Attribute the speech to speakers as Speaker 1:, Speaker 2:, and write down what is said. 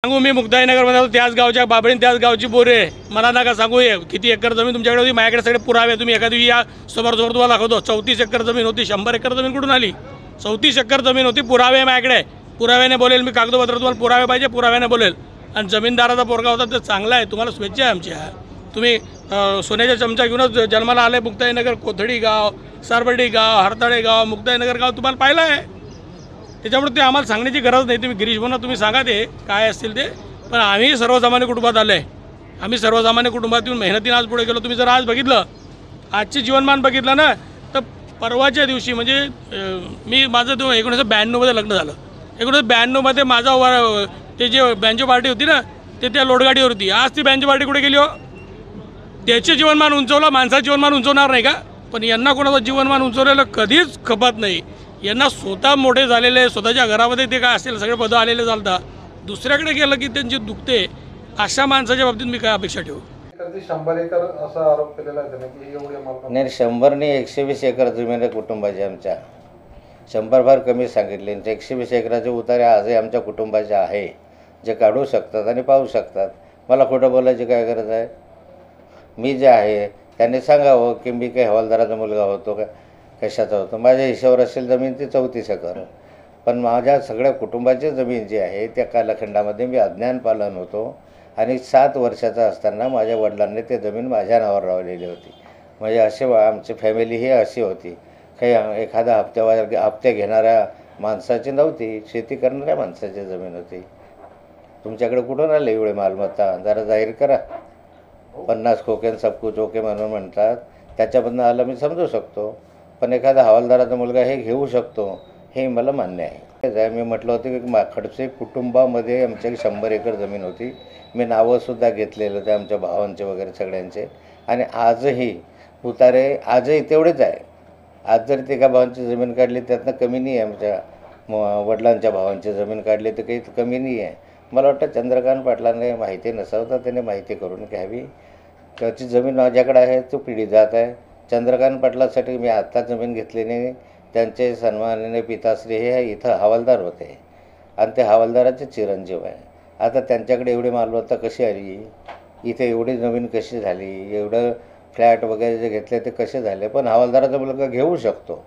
Speaker 1: सांगू मी मुक्ताईनगरमध्ये होतो, त्याच गावच्या बाबळीन त्याच गावची बोरे. मला नका सांगू ये किती एकर जमीन तुमच्याकडे होती. माझ्याकडे सगळे पुरावे. तुम्ही एखादी या समोर तुम्हाला दाखवतो. 34 एकर जमीन होती. 100 एकर जमीन कुठून आली? 34 एकर जमीन होती. पुरावे माझ्याकडे. पुराव्याने बोलेल मी. कागदपत्र तुम्हाला पुरावे पाहिजे, पुराव्याने बोलेल. आणि जमीनदाराचा पोरगा होता ते चांगला आहे. तुम्हाला शुभेच्छा आहे आमच्या. तुम्ही सोन्याच्या चमचा घेऊनच जन्माला आले. मुक्ताईनगर, कोथडी गाव, सारबर्डी गाव, हरताळे गाव, मुक्ताईनगर गाव तुम्हाला पाहिलं आहे. त्याच्यामुळे ते आम्हाला सांगण्याची गरज नाही. तुम्ही गिरीश भाऊंना तुम्ही सांगा ते काय असतील ते. पण आम्ही सर्वसामान्य कुटुंबात आलो आहे. आम्ही सर्वसामान्य कुटुंबात येऊन मेहनतीनं आज पुढे गेलो. तुम्ही जर आज बघितलं, आजचे जीवनमान बघितलं ना, तर परवाच्या दिवशी म्हणजे मी माझं 1992मध्ये लग्न झालं. 1992मध्ये माझा ते जे बँजो पार्टी होती ना, ते त्या लोटगाडीवर होती. आज ती बँजो पार्टी कुठे गेली हो? त्याचे जीवनमान उंचवलं, माणसाचं जीवनमान उंचवणार नाही का? पण यांना कोणाचं जीवनमान उंचवलेलं कधीच खपत नाही. यांना स्वतः मोठे झालेले, स्वतःच्या घरामध्ये ते काय असेल सगळे पदं आलेले चालतात. दुसऱ्याकडे गेलं की त्यांची दुखते. अशा माणसाच्या बाबतीत मी काय अपेक्षा ठेवू?
Speaker 2: 100 एकर असा आरोप केलेला आहे की एवढे
Speaker 3: नाही, 100 नाही, 120 एकर जमीन आहे कुटुंबाची आमच्या. 100 फार कमी सांगितले. 120 एकराचे उतारे आजही आमच्या कुटुंबाचे आहे, जे काढू शकतात आणि पाहू शकतात. मला खोटं बोलायची काय गरज आहे? मी जे आहे त्यांनी सांगावं की मी काही हवालदाराचा मुलगा होतो का, कशाचा होतो. माझ्या हिशोबावर असेल जमीन ती 34 एकर. पण माझ्या सगळ्या कुटुंबाची जमीन जी आहे त्या कालखंडामध्ये मी अज्ञान पालन होतो. आणि 7 वर्षाचा असताना माझ्या वडिलांनी ते जमीन माझ्या नावावर लावलेली होती. म्हणजे असे आमची फॅमिली ही अशी होती. काही एखादा हप्ते घेणाऱ्या माणसाची नव्हती, शेती करणाऱ्या माणसाची जमीन होती. तुमच्याकडे कुठून आले एवढे मालमत्ता? जरा जाहीर करा. 50 खोके सब कुछ ओके म्हणून म्हणतात, त्याच्यामधनं आलं मी समजू शकतो. पण एखादा हवालदाराचा मुलगा हे घेऊ शकतो हे मला मान्य आहे. मी म्हटलं होतं की खडसे कुटुंबामध्ये आमच्या 100 एकर जमीन होती. मी नावंसुद्धा घेतलेलं होते आमच्या भावांचे वगैरे सगळ्यांचे. आणि आजही उतारे आजही तेवढेच आहे. आज जरी ते एका भावांची जमीन काढली त्यातनं कमी नाही आहे. आमच्या वडिलांच्या भावांची जमीन काढली तर काही कमी नाही आहे. मला वाटतं चंद्रकांत पाटलांना माहिती नसावं तर त्याने माहिती करून घ्यावी. त्याची जमीन माझ्याकडे आहे, तो पिढी जात आहे. चंद्रकांत पाटलासाठी मी आत्ता जमीन घेतली नाही. त्यांचे सन्माननीय पिताश्री हे इथं हवालदार होते आणि ते हवालदाराचे चिरंजीव आहे. आता त्यांच्याकडे एवढी मालमत्ता कशी आली? इथे एवढी जमीन कशी झाली? एवढं फ्लॅट वगैरे जे घेतले ते कसे झाले? पण हवालदाराचा मुलगा घेऊ शकतो.